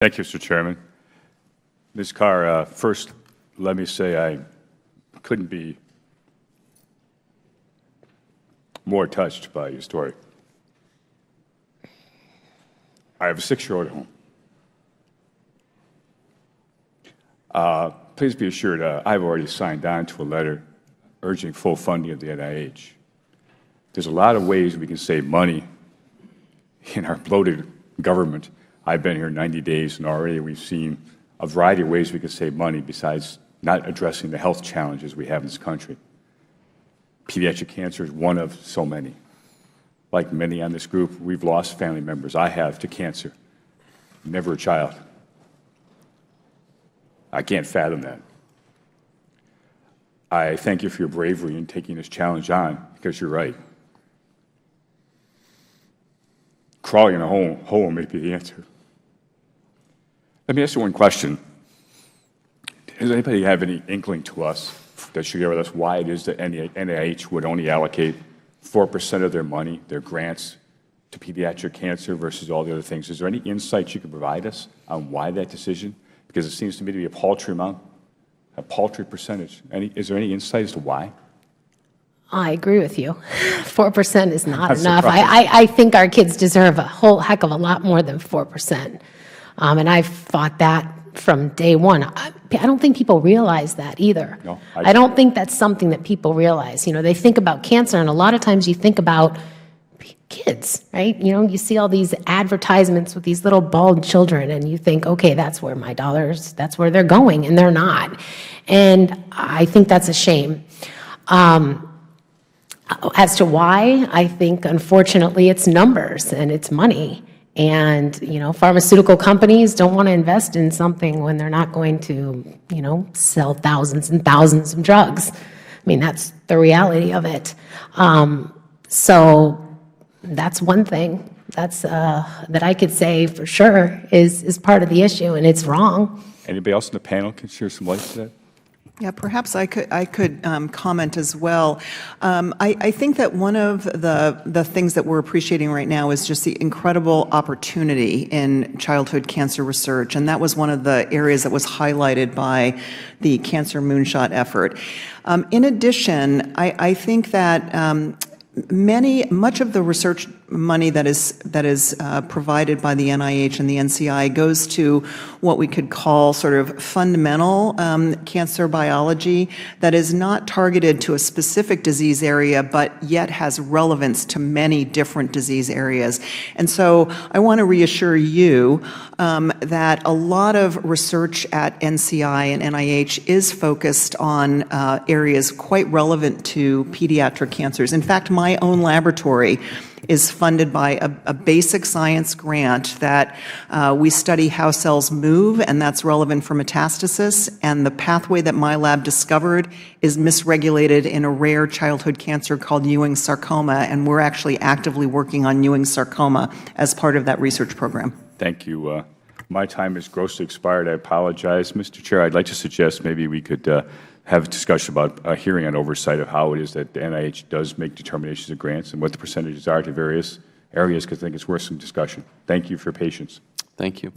Thank you, Mr. Chairman. Ms. Carr, first, let me say I couldn't be more touched by your story. I have a 6-year-old at home. Please be assured I've already signed on to a letter urging full funding of the NIH. There's a lot of ways we can save money in our bloated government. I've been here 90 days, and already we've seen a variety of ways we can save money besides not addressing the health challenges we have in this country. Pediatric cancer is one of so many. Like many on this group, we've lost family members. I have to cancer. Never a child. I can't fathom that. I thank you for your bravery in taking this challenge on, because you're right. Crawling in a hole may be the answer. Let me ask you one question. Does anybody have any inkling to us that should share with us why it is that NIH would only allocate 4% of their money, their grants, to pediatric cancer versus all the other things? Is there any insight you could provide us on why that decision? Because it seems to me to be a paltry amount, a paltry percentage. Is there any insight as to why? I agree with you. 4% is not enough. I think our kids deserve a whole heck of a lot more than 4%. And I've fought that from day one. I don't think people realize that either. No, I don't think that's something that people realize. You know, they think about cancer, and a lot of times you think about kids, right? You know, you see all these advertisements with these little bald children, and you think, okay, that's where my dollars, that's where they're going, and they're not. And I think that's a shame. As to why, I think, unfortunately, it's numbers and it's money. And, you know, pharmaceutical companies don't want to invest in something when they're not going to, you know, sell thousands and thousands of drugs. I mean, that's the reality of it. So that's one thing that's that I could say for sure is part of the issue, and it's wrong. Anybody else in the panel can share some light to that? Yeah, perhaps I could comment as well. I think that one of the things that we're appreciating right now is just the incredible opportunity in childhood cancer research, and that was one of the areas that was highlighted by the Cancer Moonshot effort. In addition, I think that much of the research money that is provided by the NIH and the NCI goes to what we could call sort of fundamental cancer biology that is not targeted to a specific disease area, but yet has relevance to many different disease areas. And so I want to reassure you that a lot of research at NCI and NIH is focused on areas quite relevant to pediatric cancers. In fact, my own laboratory is funded by a basic science grant that we study how cells move, and that's relevant for metastasis. And the pathway that my lab discovered is misregulated in a rare childhood cancer called Ewing's sarcoma, and we're actually actively working on Ewing's sarcoma as part of that research program. Thank you. My time is grossly expired. I apologize. Mr. Chair, I'd like to suggest maybe we could have a discussion about a hearing on oversight of how it is that the NIH does make determinations of grants and what the percentages are to various areas, because I think it's worth some discussion. Thank you for your patience. Thank you.